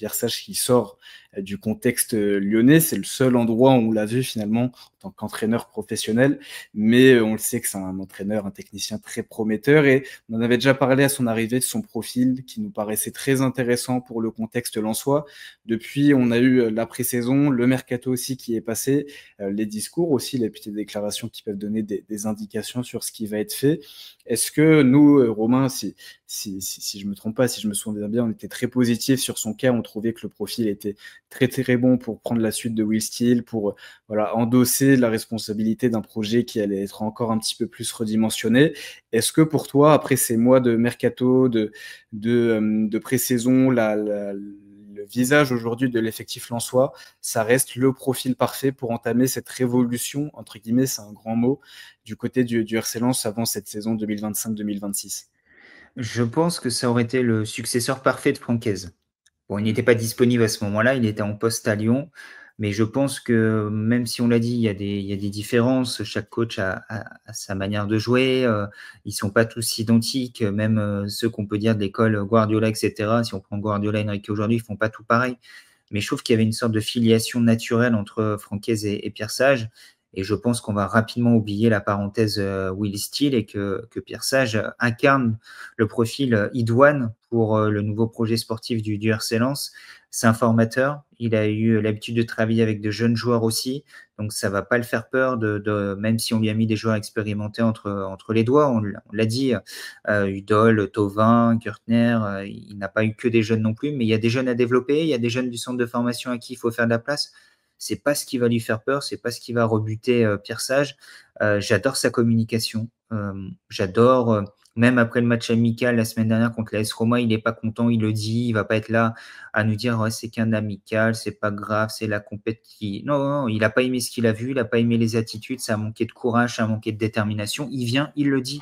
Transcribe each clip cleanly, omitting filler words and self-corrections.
Pierre Sage qui sort du contexte lyonnais. C'est le seul endroit où on l'a vu finalement en tant qu'entraîneur professionnel, mais on le sait que c'est un entraîneur, un technicien très prometteur, et on en avait déjà parlé à son arrivée de son profil qui nous paraissait très intéressant pour le contexte lensois. Depuis, on a eu la pré-saison, le mercato aussi qui est passé, les discours aussi, les petites déclarations qui peuvent donner des indications sur ce qui va être fait. Est-ce que nous, Romain, si je me trompe pas, si je me souviens bien, on était très positif sur son cas, on trouvait que le profil était très très bon pour prendre la suite de Will Steele, pour voilà, endosser la responsabilité d'un projet qui allait être encore un petit peu plus redimensionné. Est-ce que pour toi, après ces mois de mercato, de pré-saison, le visage aujourd'hui de l'effectif lensois, ça reste le profil parfait pour entamer cette révolution, entre guillemets, c'est un grand mot, du côté du RC Lens avant cette saison 2025-2026? Je pense que ça aurait été le successeur parfait de Francaise. Bon, il n'était Mm. pas disponible à ce moment-là, il était en poste à Lyon, mais je pense que même si on l'a dit, il y a des différences, chaque coach a sa manière de jouer, ils sont pas tous identiques, même ceux qu'on peut dire de l'école Guardiola, etc. Si on prend Guardiola et Enrique aujourd'hui, ils font pas tout pareil. Mais je trouve qu'il y avait une sorte de filiation naturelle entre Francaise et Pierre Sage. Et je pense qu'on va rapidement oublier la parenthèse Will Steele et que Pierre Sage incarne le profil idoine pour le nouveau projet sportif du RC Lens. C'est un formateur. Il a eu l'habitude de travailler avec de jeunes joueurs aussi. Donc, ça va pas le faire peur, même si on lui a mis des joueurs expérimentés entre les doigts. On l'a dit, Udol, Thauvin, Gertner, il n'a pas eu que des jeunes non plus, mais il y a des jeunes à développer. Il y a des jeunes du centre de formation à qui il faut faire de la place. C'est pas ce qui va lui faire peur, c'est pas ce qui va rebuter Pierre Sage. J'adore sa communication. J'adore, même après le match amical la semaine dernière contre l'AS Roma, il n'est pas content, il le dit, il va pas être là à nous dire ouais, c'est qu'un amical, c'est pas grave, c'est la compète qui. Non, non, il n'a pas aimé ce qu'il a vu, il n'a pas aimé les attitudes, ça a manqué de courage, ça a manqué de détermination. Il vient, il le dit.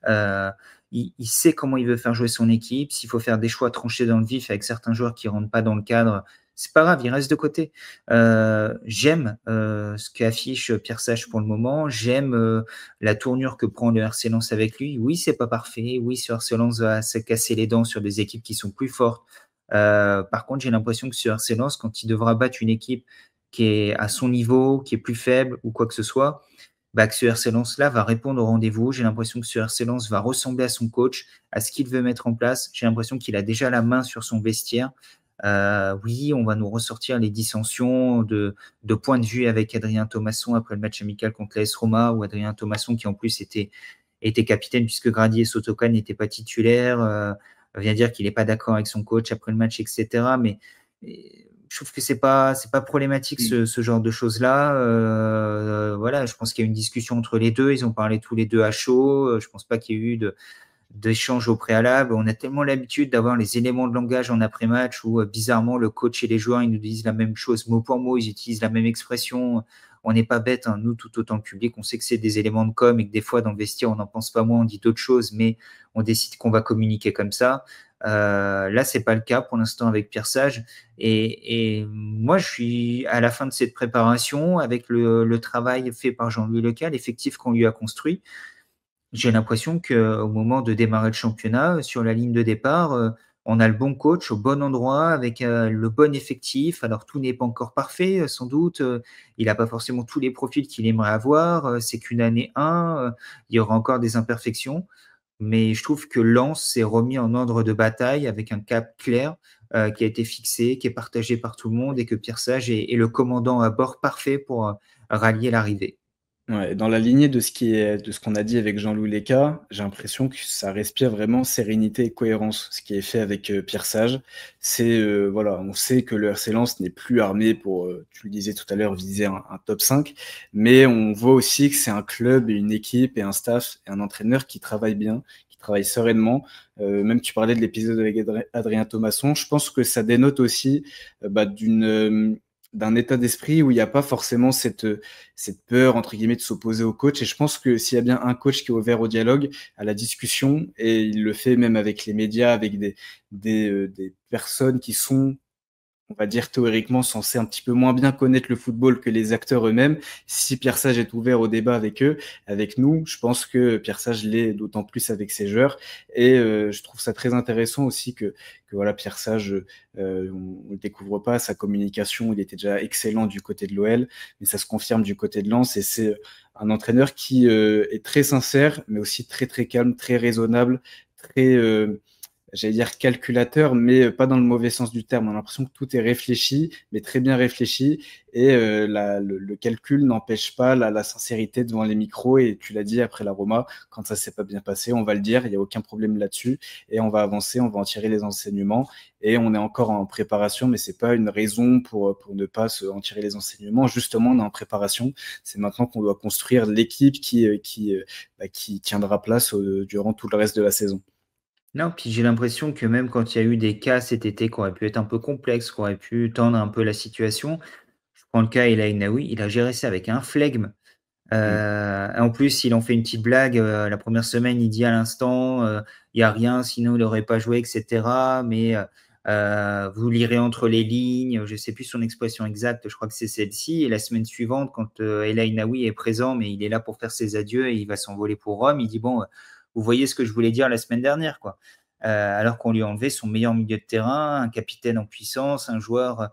Euh, il sait comment il veut faire jouer son équipe. S'il faut faire des choix tranchés dans le vif avec certains joueurs qui ne rentrent pas dans le cadre, c'est pas grave, il reste de côté. J'aime ce qu'affiche Pierre Sage pour le moment. J'aime la tournure que prend le RC Lens avec lui. Oui, c'est pas parfait. Oui, ce RC Lens va se casser les dents sur des équipes qui sont plus fortes. Par contre, j'ai l'impression que ce RC Lens, quand il devra battre une équipe qui est à son niveau, qui est plus faible ou quoi que ce soit, bah, que ce RC Lens-là va répondre au rendez-vous. J'ai l'impression que ce RC Lens va ressembler à son coach, à ce qu'il veut mettre en place. J'ai l'impression qu'il a déjà la main sur son vestiaire. Oui, on va nous ressortir les dissensions de point de vue avec Adrien Thomasson après le match amical contre l'AS Roma, ou Adrien Thomasson qui en plus était capitaine puisque Grady et Sotoka n'étaient pas titulaires, vient dire qu'il n'est pas d'accord avec son coach après le match, etc. Mais je trouve que c'est pas problématique ce genre de choses-là. Voilà, je pense qu'il y a une discussion entre les deux. Ils ont parlé tous les deux à chaud. Je pense pas qu'il y ait eu d'échanges au préalable. On a tellement l'habitude d'avoir les éléments de langage en après-match où bizarrement le coach et les joueurs ils nous disent la même chose mot pour mot, ils utilisent la même expression. On n'est pas bête, hein. Nous tout autant que public, on sait que c'est des éléments de com et que des fois dans le vestiaire on n'en pense pas moins, on dit d'autres choses, mais on décide qu'on va communiquer comme ça. Là, c'est pas le cas pour l'instant avec Pierre Sage. Et moi, je suis à la fin de cette préparation avec le travail fait par Jean-Louis Lecal, l'effectif qu'on lui a construit. J'ai l'impression qu'au moment de démarrer le championnat, sur la ligne de départ, on a le bon coach au bon endroit avec le bon effectif. Alors tout n'est pas encore parfait, sans doute. Il n'a pas forcément tous les profils qu'il aimerait avoir. C'est qu'une année 1. Il y aura encore des imperfections. Mais je trouve que Lens s'est remis en ordre de bataille avec un cap clair qui a été fixé, qui est partagé par tout le monde et que Pierre Sage est le commandant à bord parfait pour rallier l'arrivée. Ouais, dans la lignée de ce qu'on a dit avec Jean-Loup Léca, j'ai l'impression que ça respire vraiment sérénité et cohérence, ce qui est fait avec Pierre Sage. C'est voilà, on sait que le RC Lens n'est plus armé pour, tu le disais tout à l'heure, viser un top 5, mais on voit aussi que c'est un club et une équipe et un staff et un entraîneur qui travaillent bien, qui travaillent sereinement. Même tu parlais de l'épisode avec Adrien Thomasson, je pense que ça dénote aussi d'un état d'esprit où il n'y a pas forcément cette peur, entre guillemets, de s'opposer au coach. Et je pense que s'il y a bien un coach qui est ouvert au dialogue, à la discussion, et il le fait même avec les médias, avec des personnes qui sont on va dire théoriquement censés un petit peu moins bien connaître le football que les acteurs eux-mêmes. Si Pierre Sage est ouvert au débat avec eux, avec nous, je pense que Pierre Sage l'est d'autant plus avec ses joueurs. Et je trouve ça très intéressant aussi que voilà, Pierre Sage, on ne découvre pas sa communication, il était déjà excellent du côté de l'OL, mais ça se confirme du côté de Lens, et c'est un entraîneur qui est très sincère, mais aussi très très calme, très raisonnable, très j'allais dire calculateur, mais pas dans le mauvais sens du terme. On a l'impression que tout est réfléchi, mais très bien réfléchi. Et le calcul n'empêche pas la sincérité devant les micros. Et tu l'as dit après la Roma, quand ça s'est pas bien passé, on va le dire, il n'y a aucun problème là-dessus. Et on va avancer, on va en tirer les enseignements. Et on est encore en préparation, mais c'est pas une raison pour ne pas en tirer les enseignements. Justement, on est en préparation. C'est maintenant qu'on doit construire l'équipe qui tiendra place durant tout le reste de la saison. Non, puis j'ai l'impression que même quand il y a eu des cas cet été qui auraient pu être un peu complexes, qui auraient pu tendre un peu la situation, je prends le cas El Ainaoui, il a géré ça avec un flegme. Mm. En plus, il en fait une petite blague, la première semaine, il dit à l'instant, «Il y a rien, sinon il aurait pas joué» et cetera, mais vous lirez entre les lignes, je sais plus son expression exacte, je crois que c'est celle-ci, et la semaine suivante, quand, El Ainaoui est présent, mais il est là pour faire ses adieux et il va s'envoler pour Rome, il dit: «Bon, vous voyez ce que je voulais dire la semaine dernière, quoi». Alors qu'on lui a enlevé son meilleur milieu de terrain, un capitaine en puissance, un joueur,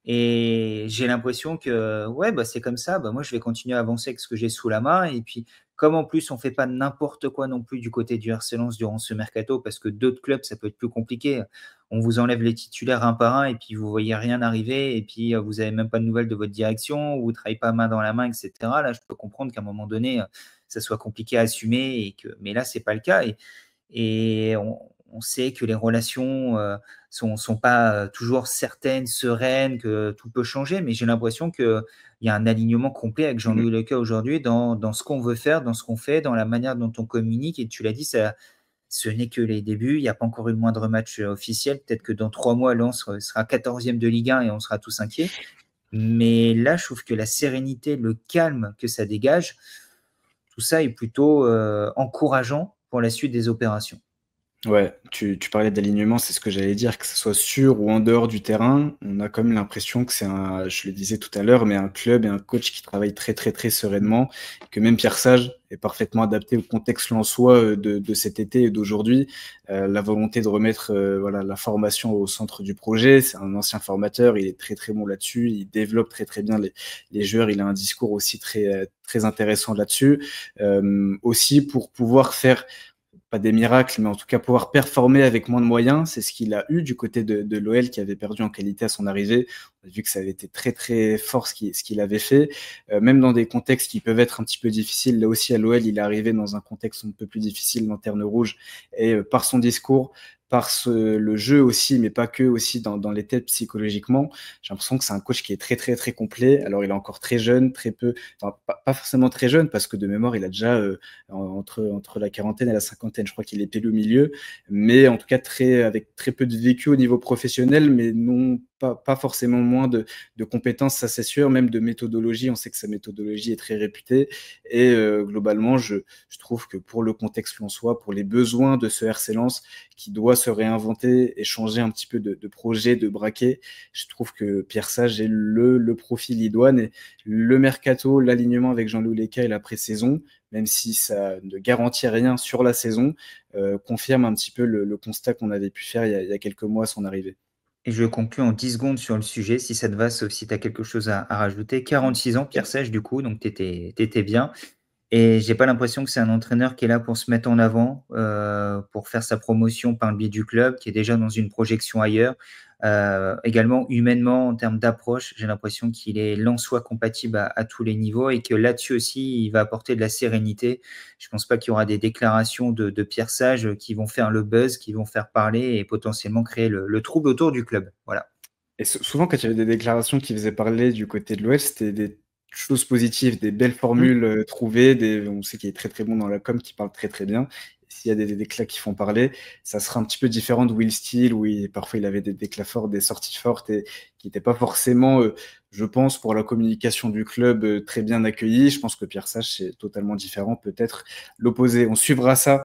et j'ai l'impression que, ouais, bah, c'est comme ça, bah, moi, je vais continuer à avancer avec ce que j'ai sous la main, et puis, comme en plus, on fait pas n'importe quoi non plus du côté du RC Lens durant ce mercato, parce que d'autres clubs, ça peut être plus compliqué. On vous enlève les titulaires un par un et puis vous voyez rien arriver, et puis, vous avez même pas de nouvelles de votre direction, ou vous travaillez pas main dans la main et cetera. Là, je peux comprendre qu'à un moment donné, ça soit compliqué à assumer, mais là, c'est pas le cas, et on sait que les relations, sont pas, toujours certaines, sereines, que tout peut changer, mais j'ai l'impression qu'il y a un alignement complet avec Mm. Jean-Louis Leca aujourd'hui dans ce qu'on veut faire, dans ce qu'on fait, dans la manière dont on communique, et tu l'as dit, ça ce n'est que les débuts. Il n'y a pas encore eu le moindre match, officiel. Peut-être que dans 3 mois, Lens, sera 14e de Ligue 1 et on sera tous inquiets. Mais là, je trouve que la sérénité, le calme que ça dégage, tout ça est plutôt, encourageant pour la suite des opérations. Ouais, tu parlais d'alignement, c'est ce que j'allais dire, que ce soit sur ou en dehors du terrain, on a quand même l'impression que c'est je le disais tout à l'heure, mais un club et un coach qui travaillent très très très sereinement, que même Pierre Sage est parfaitement adapté au contexte lensois de cet été et d'aujourd'hui. La volonté de remettre voilà, la formation au centre du projet, c'est un ancien formateur, il est très très bon là-dessus, il développe très très bien les joueurs, il a un discours aussi très, très intéressant là-dessus, aussi pour pouvoir faire pas des miracles, mais en tout cas pouvoir performer avec moins de moyens. C'est ce qu'il a eu du côté de l'OL qui avait perdu en qualité à son arrivée. On a vu que ça avait été très très fort ce qu'il avait fait. Même dans des contextes qui peuvent être un petit peu difficiles, là aussi à l'OL, il est arrivé dans un contexte un peu plus difficile, lanterne rouge, et par son discours, le jeu aussi, mais pas que, aussi dans les têtes psychologiquement. J'ai l'impression que c'est un coach qui est très très très complet. Alors il est encore très jeune, très peu, enfin pas forcément très jeune, parce que de mémoire il a déjà entre la quarantaine et la cinquantaine, je crois qu'il est pile au milieu, mais en tout cas avec très peu de vécu au niveau professionnel, mais non pas forcément moins de compétences, ça c'est sûr, même de méthodologie. On sait que sa méthodologie est très réputée, et globalement je trouve que pour le contexte lensois, pour les besoins de ce RC Lens qui doit se réinventer et changer un petit peu de projet, de braquet, je trouve que Pierre Sage est le profil idoine, et le mercato, l'alignement avec Jean-Louis Leca et la pré-saison, même si ça ne garantit rien sur la saison, confirme un petit peu le constat qu'on avait pu faire il y a quelques mois à son arrivée. Et je conclus en 10 secondes sur le sujet, si ça te va, sauf si tu as quelque chose à rajouter. 46 ans, Pierre Sage, du coup, donc tu étais bien. Et j'ai pas l'impression que c'est un entraîneur qui est là pour se mettre en avant, pour faire sa promotion par le biais du club, qui est déjà dans une projection ailleurs. Également humainement, en termes d'approche, j'ai l'impression qu'il est lensois compatible à tous les niveaux, et que là-dessus aussi, il va apporter de la sérénité. Je pense pas qu'il y aura des déclarations de Pierre Sage qui vont faire le buzz, qui vont faire parler et potentiellement créer le trouble autour du club. Voilà. Et souvent, quand il y avait des déclarations qui faisaient parler du côté de l'Ouest, c'était des choses positives, des belles Mmh. formules trouvées. On sait qu'il est très très bon dans la com, qui parle très très bien. Et s'il y a des déclats qui font parler, ça sera un petit peu différent de Will Steele, où parfois il avait des déclats forts, des sorties fortes, et qui n'étaient pas forcément, je pense, pour la communication du club, très bien accueillis. Je pense que Pierre Sage, c'est totalement différent, peut-être l'opposé. On suivra ça